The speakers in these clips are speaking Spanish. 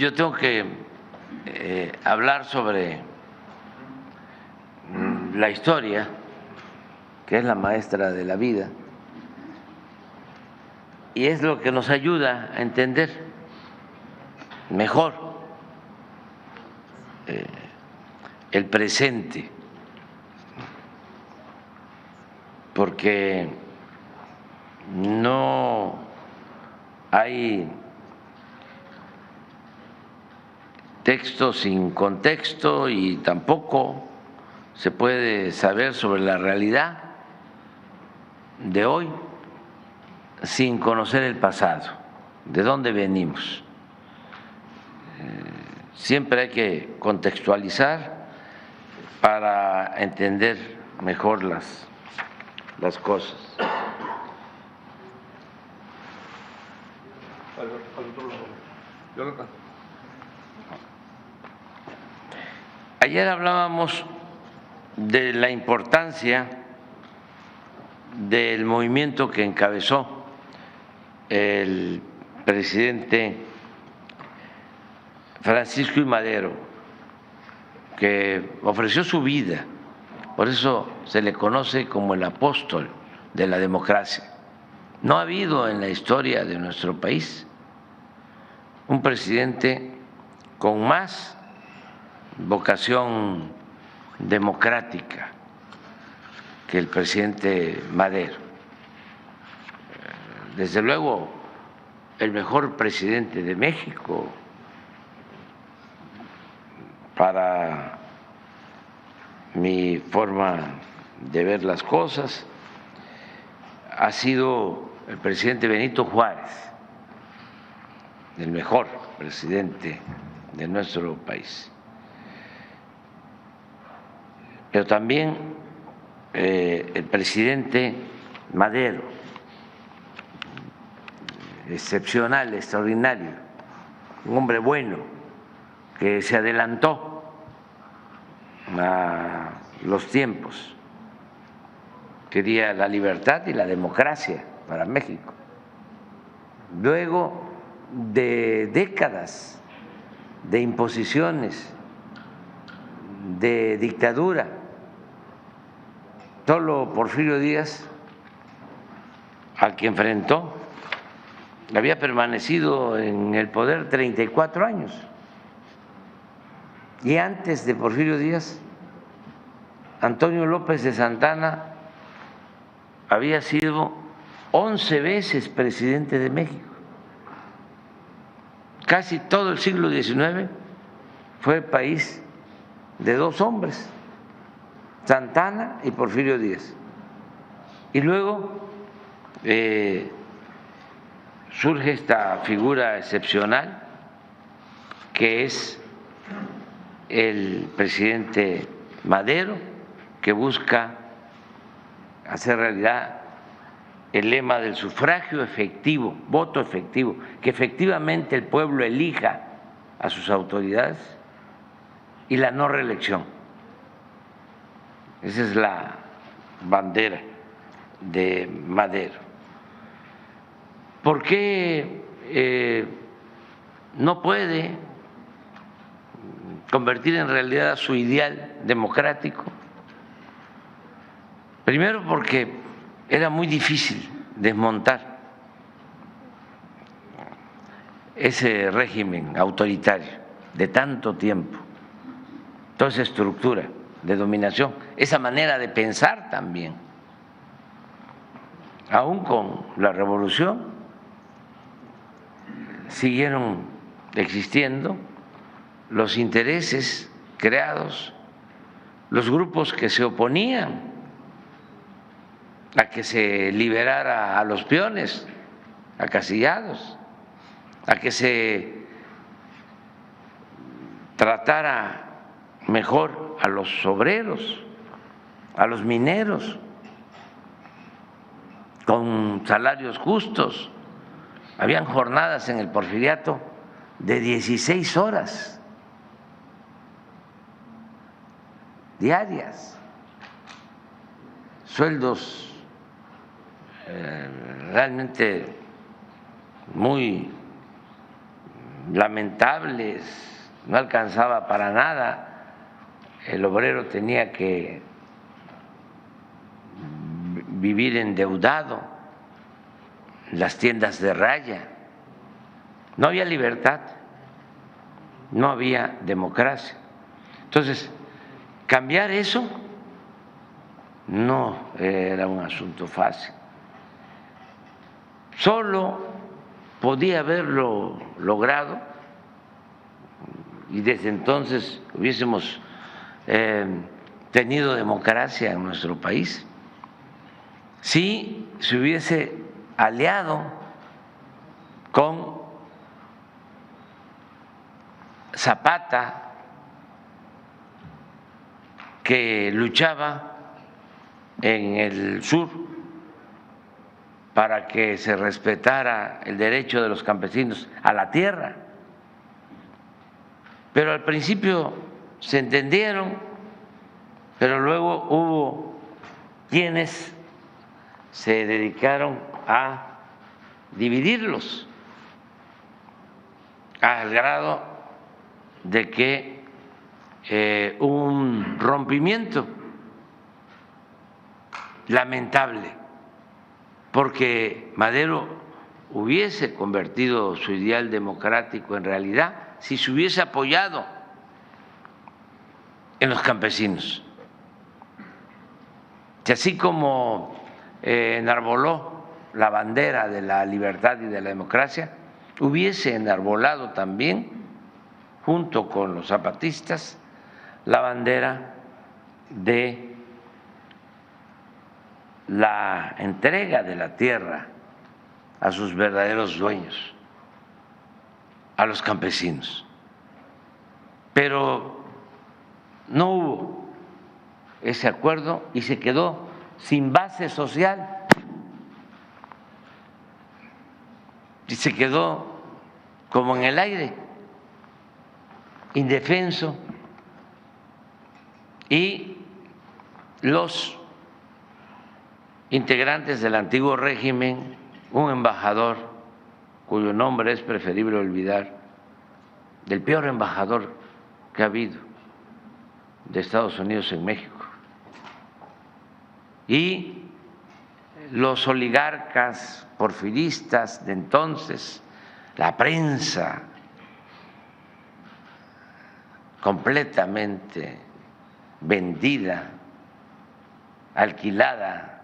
yo tengo que hablar sobre la historia, que es la maestra de la vida, y es lo que nos ayuda a entender mejor el presente, porque no hay texto sin contexto y tampoco se puede saber sobre la realidad de hoy sin conocer el pasado, de dónde venimos. Siempre hay que contextualizar para entender mejor las cosas. Ayer hablábamos de la importancia del movimiento que encabezó el presidente Francisco I. Madero, que ofreció su vida, por eso se le conoce como el apóstol de la democracia. No ha habido en la historia de nuestro país un presidente con más vocación democrática que el presidente Madero. Desde luego, el mejor presidente de México para mi forma de ver las cosas ha sido el presidente Benito Juárez, el mejor presidente de nuestro país. Pero también el presidente Madero, excepcional, extraordinario, un hombre bueno que se adelantó a los tiempos, quería la libertad y la democracia para México. Luego de décadas de imposiciones, de dictadura, solo Porfirio Díaz, al que enfrentó, había permanecido en el poder 34 años. Y antes de Porfirio Díaz, Antonio López de Santana había sido 11 veces presidente de México. Casi todo el siglo XIX fue país de dos hombres, Santana y Porfirio Díaz. Y luego surge esta figura excepcional que es el presidente Madero, que busca hacer realidad el lema del sufragio efectivo, voto efectivo, que efectivamente el pueblo elija a sus autoridades, y la no reelección. Esa es la bandera de Madero. ¿Por qué no puede convertir en realidad su ideal democrático? Primero, porque era muy difícil desmontar ese régimen autoritario de tanto tiempo, toda esa estructura de dominación, esa manera de pensar también. Aún con la revolución siguieron existiendo los intereses creados, los grupos que se oponían a que se liberara a los peones acasillados, a que se tratara mejor a los obreros, a los mineros, con salarios justos. Habían jornadas en el Porfiriato de 16 horas diarias, sueldos realmente muy lamentables, no alcanzaba para nada, el obrero tenía que vivir endeudado, las tiendas de raya, no había libertad, no había democracia. Entonces, cambiar eso no era un asunto fácil. Solo podía haberlo logrado y desde entonces hubiésemos tenido democracia en nuestro país si se hubiese aliado con Zapata, que luchaba en el sur para que se respetara el derecho de los campesinos a la tierra. Pero al principio se entendieron, pero luego hubo quienes se dedicaron a dividirlos al grado de que hubo un rompimiento lamentable, porque Madero hubiese convertido su ideal democrático en realidad si se hubiese apoyado en los campesinos. Y así como enarboló la bandera de la libertad y de la democracia, hubiese enarbolado también, junto con los zapatistas, la bandera de la entrega de la tierra a sus verdaderos dueños, a los campesinos. Pero no hubo ese acuerdo y se quedó sin base social y se quedó como en el aire, indefenso, y los integrantes del antiguo régimen, un embajador cuyo nombre es preferible olvidar, del peor embajador que ha habido de Estados Unidos en México, y los oligarcas porfiristas de entonces, la prensa completamente vendida, alquilada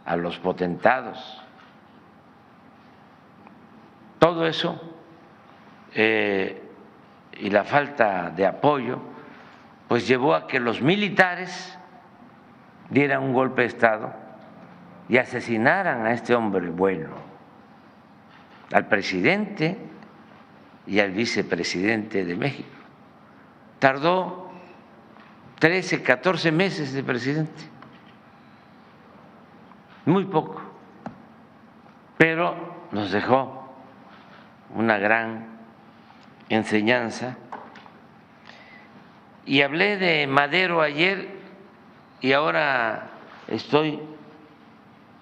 a los potentados. Todo eso y la falta de apoyo pues llevó a que los militares dieran un golpe de Estado y asesinaran a este hombre bueno, al presidente y al vicepresidente de México. Tardó 13, 14 meses de presidente, muy poco, pero nos dejó una gran enseñanza. Y hablé de Madero ayer y ahora estoy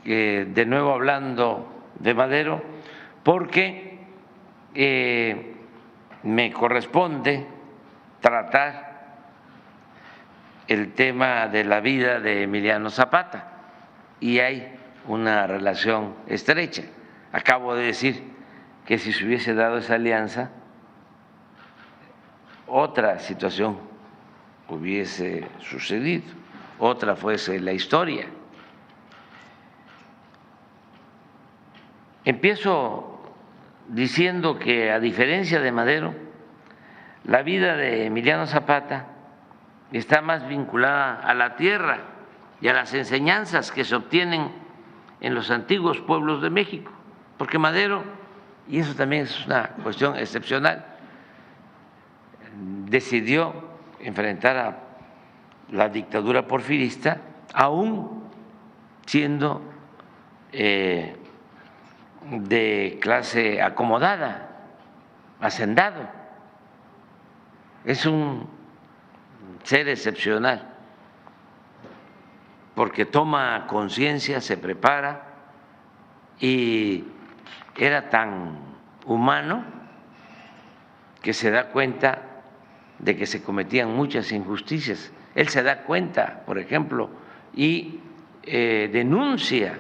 de nuevo hablando de Madero porque me corresponde tratar el tema de la vida de Emiliano Zapata y hay una relación estrecha. Acabo de decir que si se hubiese dado esa alianza, otra situación hubiese sucedido, otra fuese la historia. Empiezo diciendo que, a diferencia de Madero, la vida de Emiliano Zapata está más vinculada a la tierra y a las enseñanzas que se obtienen en los antiguos pueblos de México, porque Madero, y eso también es una cuestión excepcional, decidió enfrentar a la dictadura porfirista aún siendo de clase acomodada, hacendado. Es un ser excepcional porque toma conciencia, se prepara y era tan humano que se da cuenta de que se cometían muchas injusticias. Él se da cuenta, por ejemplo, y denuncia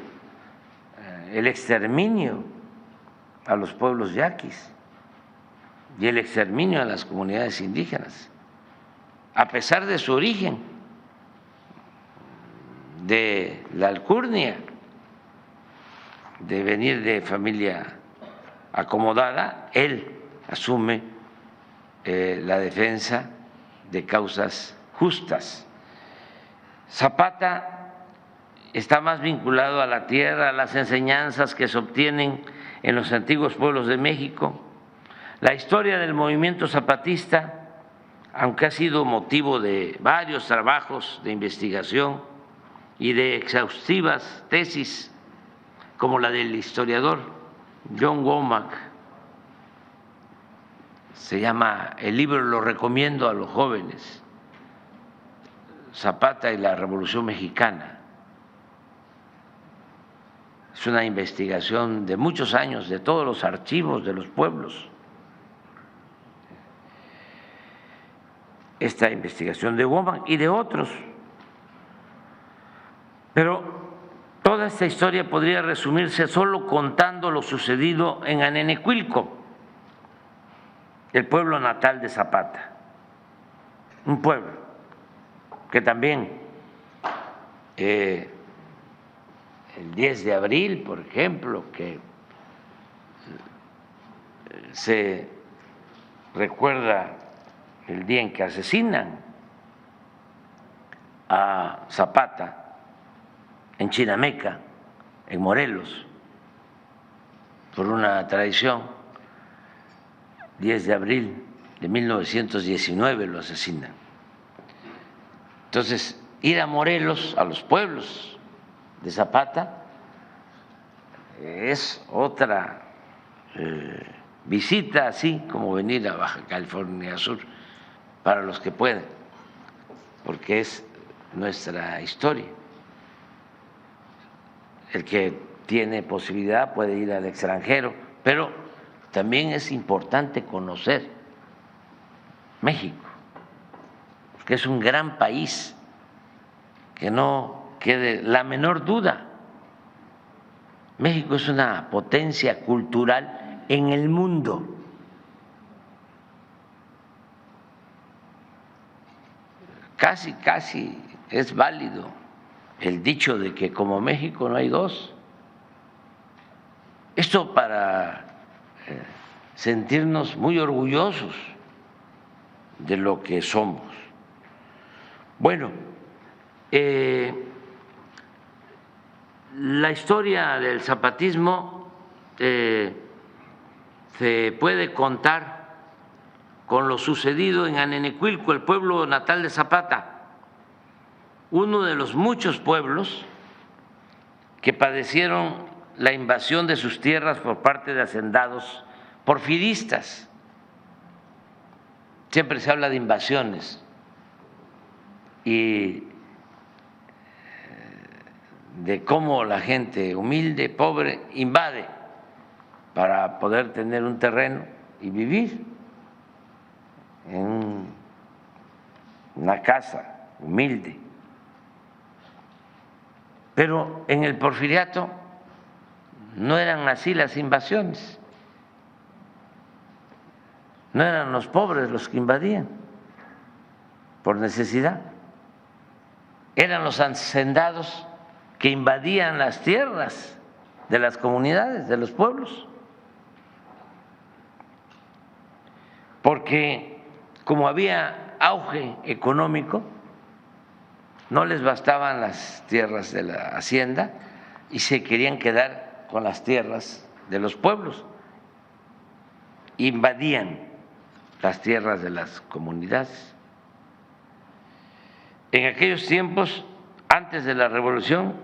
el exterminio a los pueblos yaquis y el exterminio a las comunidades indígenas, a pesar de su origen, de la alcurnia, de venir de familia acomodada, él asume la defensa de causas justas. Zapata está más vinculado a la tierra, a las enseñanzas que se obtienen en los antiguos pueblos de México. La historia del movimiento zapatista, aunque ha sido motivo de varios trabajos de investigación y de exhaustivas tesis, como la del historiador John Womack, se llama, el libro lo recomiendo a los jóvenes, Zapata y la Revolución Mexicana. Es una investigación de muchos años, de todos los archivos de los pueblos. Esta investigación de Womack y de otros. Pero toda esta historia podría resumirse solo contando lo sucedido en Anenecuilco, el pueblo natal de Zapata, un pueblo que también el 10 de abril, por ejemplo, que se recuerda el día en que asesinan a Zapata en Chinameca, en Morelos, por una traición. 10 de abril de 1919 lo asesinan. Entonces, ir a Morelos, a los pueblos de Zapata, es otra visita, así como venir a Baja California Sur, para los que pueden, porque es nuestra historia. El que tiene posibilidad puede ir al extranjero, pero también es importante conocer México, porque es un gran país, que no quede la menor duda. México es una potencia cultural en el mundo. Casi es válido el dicho de que como México no hay dos. Esto para sentirnos muy orgullosos de lo que somos. Bueno, la historia del zapatismo se puede contar con lo sucedido en Anenecuilco, el pueblo natal de Zapata, uno de los muchos pueblos que padecieron la invasión de sus tierras por parte de hacendados porfiristas. Siempre se habla de invasiones y de cómo la gente humilde, pobre, invade para poder tener un terreno y vivir en una casa humilde. Pero en el porfiriato no eran así las invasiones, no eran los pobres los que invadían por necesidad, eran los hacendados que invadían las tierras de las comunidades, de los pueblos, porque como había auge económico, no les bastaban las tierras de la hacienda y se querían quedar con las tierras de los pueblos, invadían las tierras de las comunidades. En aquellos tiempos, antes de la Revolución,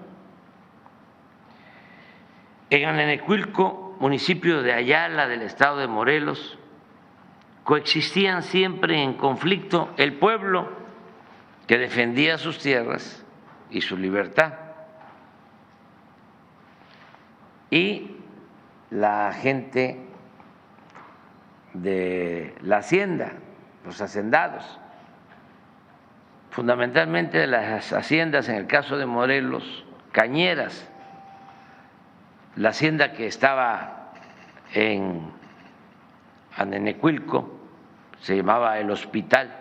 en Anenecuilco, municipio de Ayala, del estado de Morelos, coexistían siempre en conflicto el pueblo que defendía sus tierras y su libertad y la gente de la hacienda, los hacendados, fundamentalmente de las haciendas, en el caso de Morelos, cañeras, la hacienda que estaba en Anenecuilco se llamaba El Hospital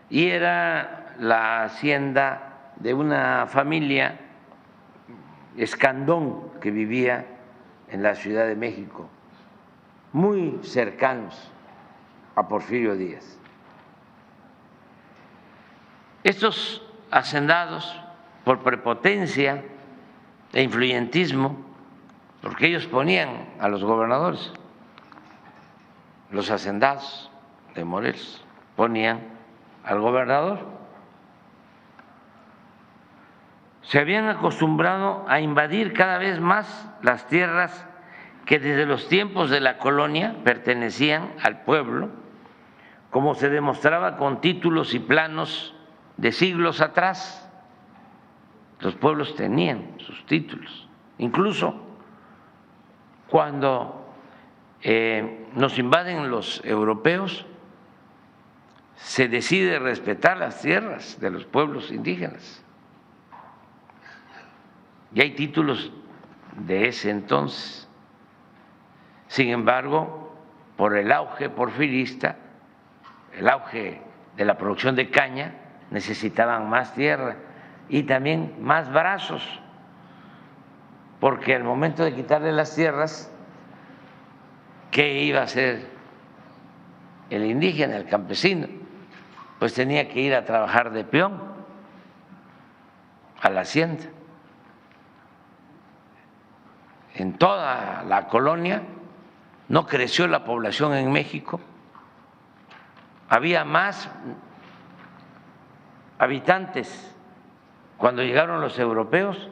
y era la hacienda de una familia Escandón que vivía en la Ciudad de México, muy cercanos a Porfirio Díaz. Estos hacendados, por prepotencia e influyentismo, porque ellos ponían a los gobernadores, los hacendados de Morelos ponían al gobernador, se habían acostumbrado a invadir cada vez más las tierras que desde los tiempos de la colonia pertenecían al pueblo, como se demostraba con títulos y planos de siglos atrás. Los pueblos tenían sus títulos, incluso cuando nos invaden los europeos, se decide respetar las tierras de los pueblos indígenas. Y hay títulos de ese entonces. Sin embargo, por el auge porfirista, el auge de la producción de caña, necesitaban más tierra y también más brazos, porque al momento de quitarle las tierras, ¿qué iba a hacer el indígena, el campesino? Pues tenía que ir a trabajar de peón a la hacienda. En toda la colonia no creció la población en México, había más habitantes cuando llegaron los europeos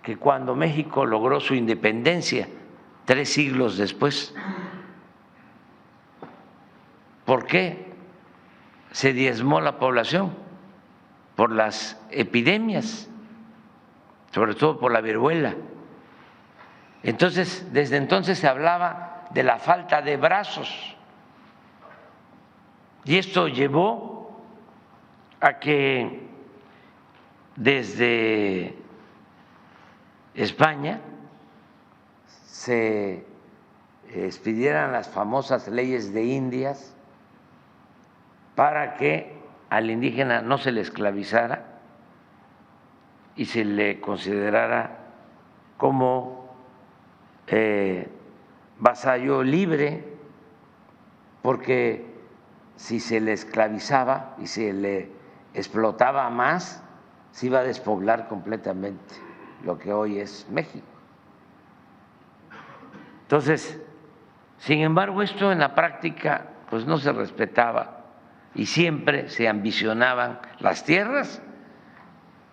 que cuando México logró su independencia 3 siglos después. ¿Por qué se diezmó la población? Por las epidemias, sobre todo por la viruela. Entonces, desde entonces se hablaba de la falta de brazos y esto llevó a que desde España se expidieran las famosas leyes de Indias para que al indígena no se le esclavizara y se le considerara como vasallo libre, porque si se le esclavizaba y se le explotaba más, se iba a despoblar completamente lo que hoy es México. Entonces, sin embargo, esto en la práctica pues no se respetaba y siempre se ambicionaban las tierras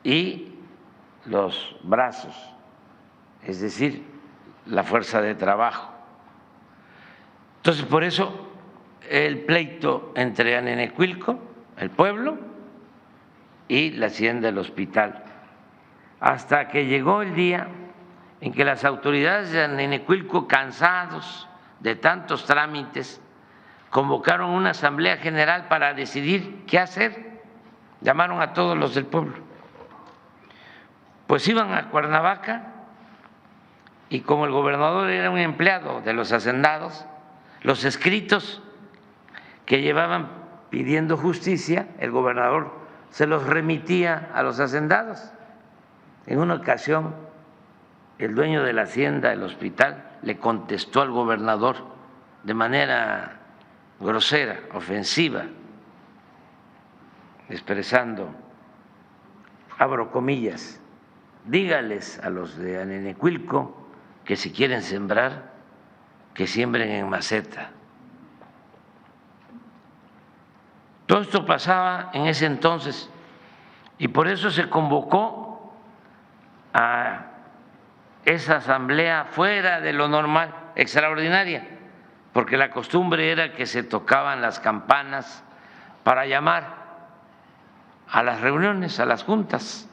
y los brazos, es decir, la fuerza de trabajo. Entonces, por eso el pleito entre Anenecuilco, el pueblo, y la hacienda del Hospital, hasta que llegó el día en que las autoridades de Anenecuilco, cansados de tantos trámites, convocaron una asamblea general para decidir qué hacer. Llamaron a todos los del pueblo. Pues iban a Cuernavaca y como el gobernador era un empleado de los hacendados, los escritos que llevaban pidiendo justicia, el gobernador se los remitía a los hacendados. En una ocasión, el dueño de la hacienda, el Hospital, le contestó al gobernador de manera grosera, ofensiva, expresando, abro comillas, dígales a los de Anenecuilco que si quieren sembrar, que siembren en maceta. Todo esto pasaba en ese entonces y por eso se convocó a esa asamblea fuera de lo normal, extraordinaria, porque la costumbre era que se tocaban las campanas para llamar a las reuniones, a las juntas.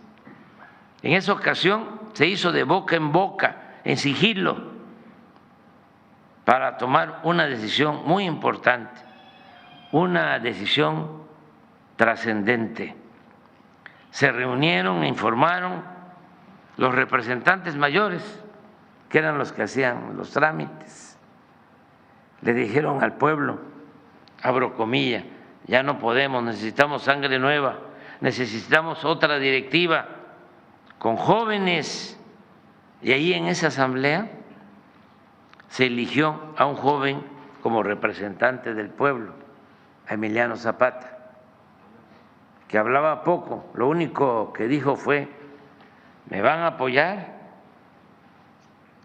En esa ocasión se hizo de boca en boca, en sigilo, para tomar una decisión muy importante, una decisión trascendente. Se reunieron e informaron los representantes mayores, que eran los que hacían los trámites. Le dijeron al pueblo, abro comillas, ya no podemos, necesitamos sangre nueva, necesitamos otra directiva con jóvenes. Y ahí en esa asamblea se eligió a un joven como representante del pueblo, a Emiliano Zapata, que hablaba poco, lo único que dijo fue: ¿me van a apoyar?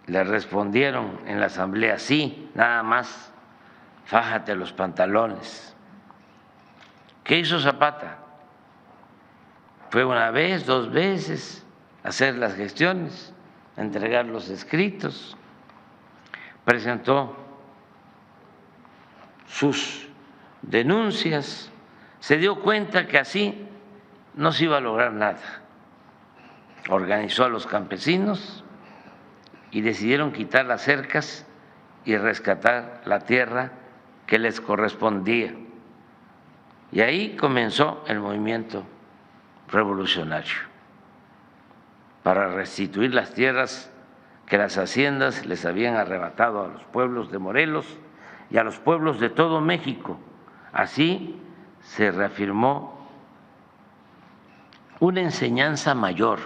Le respondieron en la asamblea: sí, nada más, fájate los pantalones. ¿Qué hizo Zapata? Fue una vez, 2 veces a hacer las gestiones, a entregar los escritos, presentó sus denuncias, se dio cuenta que así no se iba a lograr nada. Organizó a los campesinos y decidieron quitar las cercas y rescatar la tierra que les correspondía. Y ahí comenzó el movimiento revolucionario para restituir las tierras que las haciendas les habían arrebatado a los pueblos de Morelos y a los pueblos de todo México. Así se reafirmó una enseñanza mayor.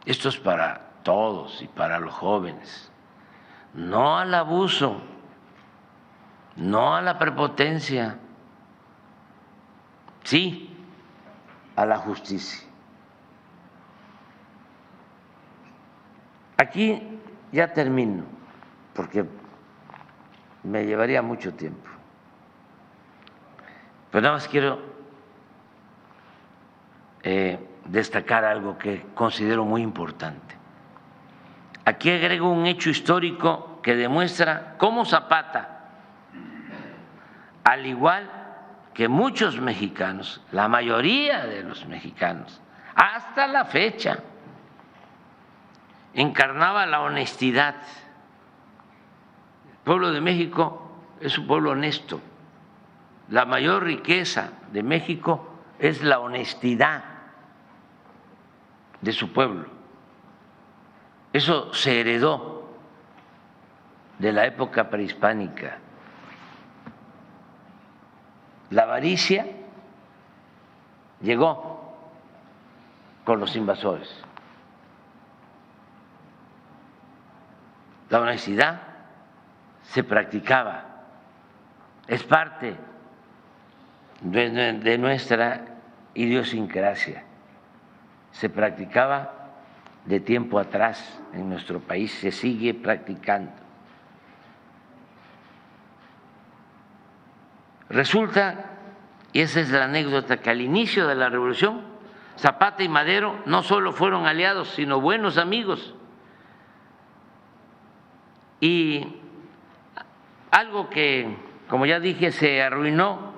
Esto es para todos y para los jóvenes. No al abuso, no a la prepotencia, sí a la justicia. Aquí ya termino, porque me llevaría mucho tiempo. Pero nada más quiero destacar algo que considero muy importante. Aquí agrego un hecho histórico que demuestra cómo Zapata, al igual que muchos mexicanos, la mayoría de los mexicanos, hasta la fecha, encarnaba la honestidad. El pueblo de México es un pueblo honesto. La mayor riqueza de México es la honestidad de su pueblo. Eso se heredó de la época prehispánica. La avaricia llegó con los invasores. La honestidad se practicaba, es parte de nuestra idiosincrasia, se practicaba de tiempo atrás en nuestro país, se sigue practicando. Resulta, y esa es la anécdota, que al inicio de la revolución, Zapata y Madero no solo fueron aliados, sino buenos amigos. Y algo que, como ya dije, se arruinó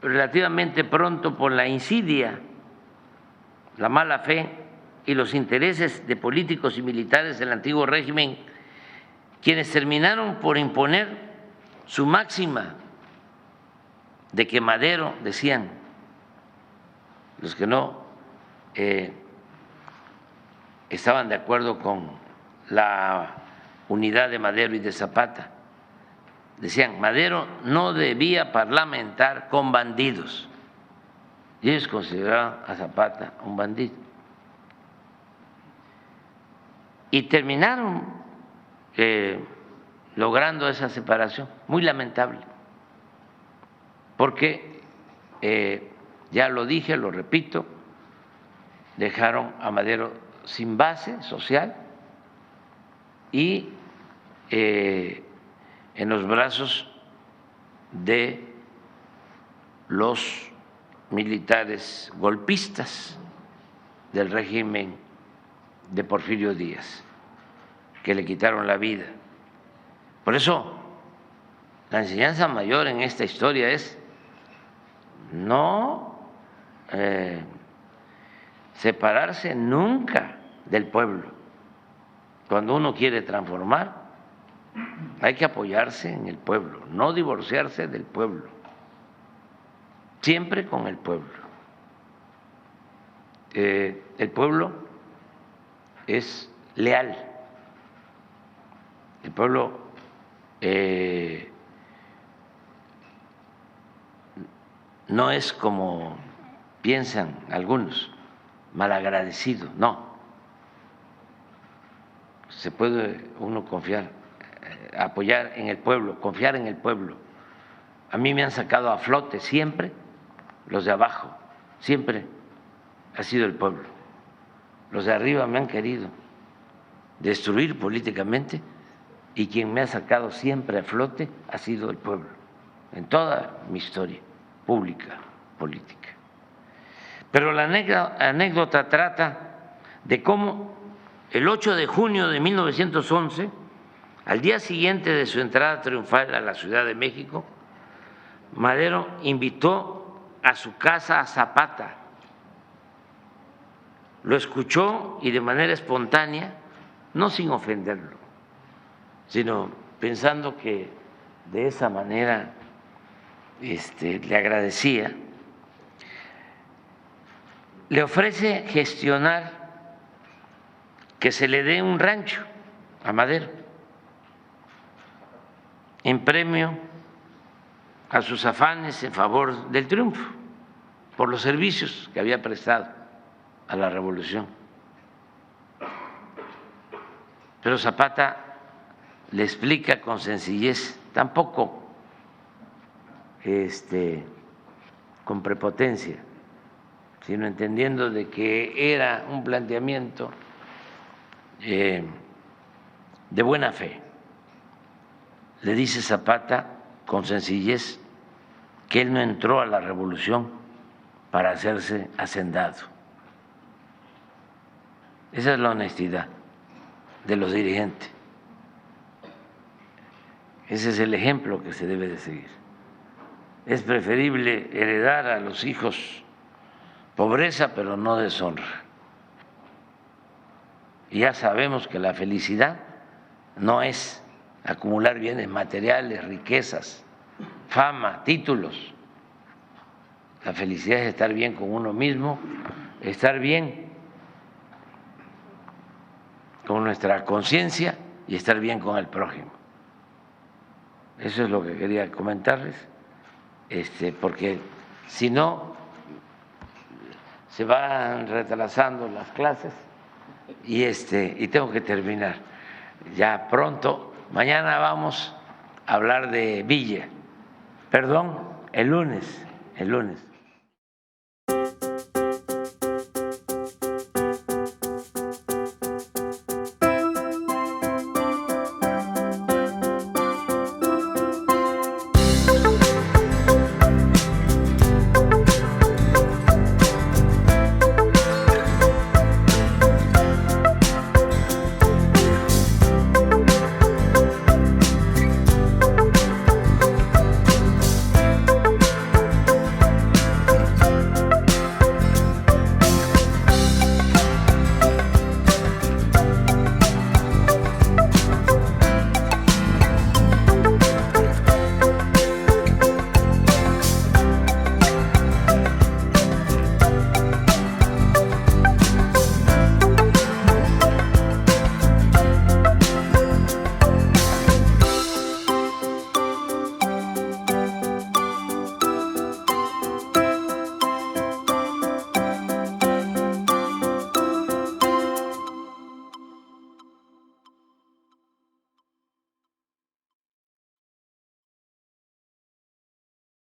relativamente pronto por la insidia, la mala fe y los intereses de políticos y militares del antiguo régimen, quienes terminaron por imponer su máxima de que Madero, decían los que no estaban de acuerdo con la unidad de Madero y de Zapata, decían: Madero no debía parlamentar con bandidos, y ellos consideraban a Zapata un bandido. Y terminaron logrando esa separación, muy lamentable, porque ya lo dije, lo repito, dejaron a Madero sin base social y en los brazos de los militares golpistas del régimen de Porfirio Díaz, que le quitaron la vida. Por eso, la enseñanza mayor en esta historia es no separarse nunca del pueblo. cuando uno quiere transformar, hay que apoyarse en el pueblo, no divorciarse del pueblo, siempre con el pueblo. El pueblo es leal, el pueblo no es como piensan algunos, malagradecido, no. Se puede uno confiar, apoyar en el pueblo, confiar en el pueblo. A mí me han sacado a flote siempre los de abajo, siempre ha sido el pueblo. Los de arriba me han querido destruir políticamente y quien me ha sacado siempre a flote ha sido el pueblo, en toda mi historia pública, política. Pero la anécdota trata de cómo el 8 de junio de 1911, al día siguiente de su entrada triunfal a la Ciudad de México, Madero invitó a su casa a Zapata. Lo escuchó y de manera espontánea, no sin ofenderlo, sino pensando que de esa manera le agradecía, le ofrece gestionar que se le dé un rancho a Madero en premio a sus afanes en favor del triunfo, por los servicios que había prestado a la revolución. Pero Zapata le explica con sencillez, tampoco con prepotencia, sino entendiendo de que era un planteamiento de buena fe. Le dice Zapata con sencillez que él no entró a la revolución para hacerse hacendado. Esa es la honestidad de los dirigentes. Ese es el ejemplo que se debe de seguir. Es preferible heredar a los hijos pobreza, pero no deshonra. Y ya sabemos que la felicidad no es acumular bienes materiales, riquezas, fama, títulos. La felicidad es estar bien con uno mismo, estar bien con nuestra conciencia y estar bien con el prójimo. Eso es lo que quería comentarles, porque si no se van retrasando las clases y tengo que terminar ya pronto. Mañana vamos a hablar de Villa, perdón, el lunes.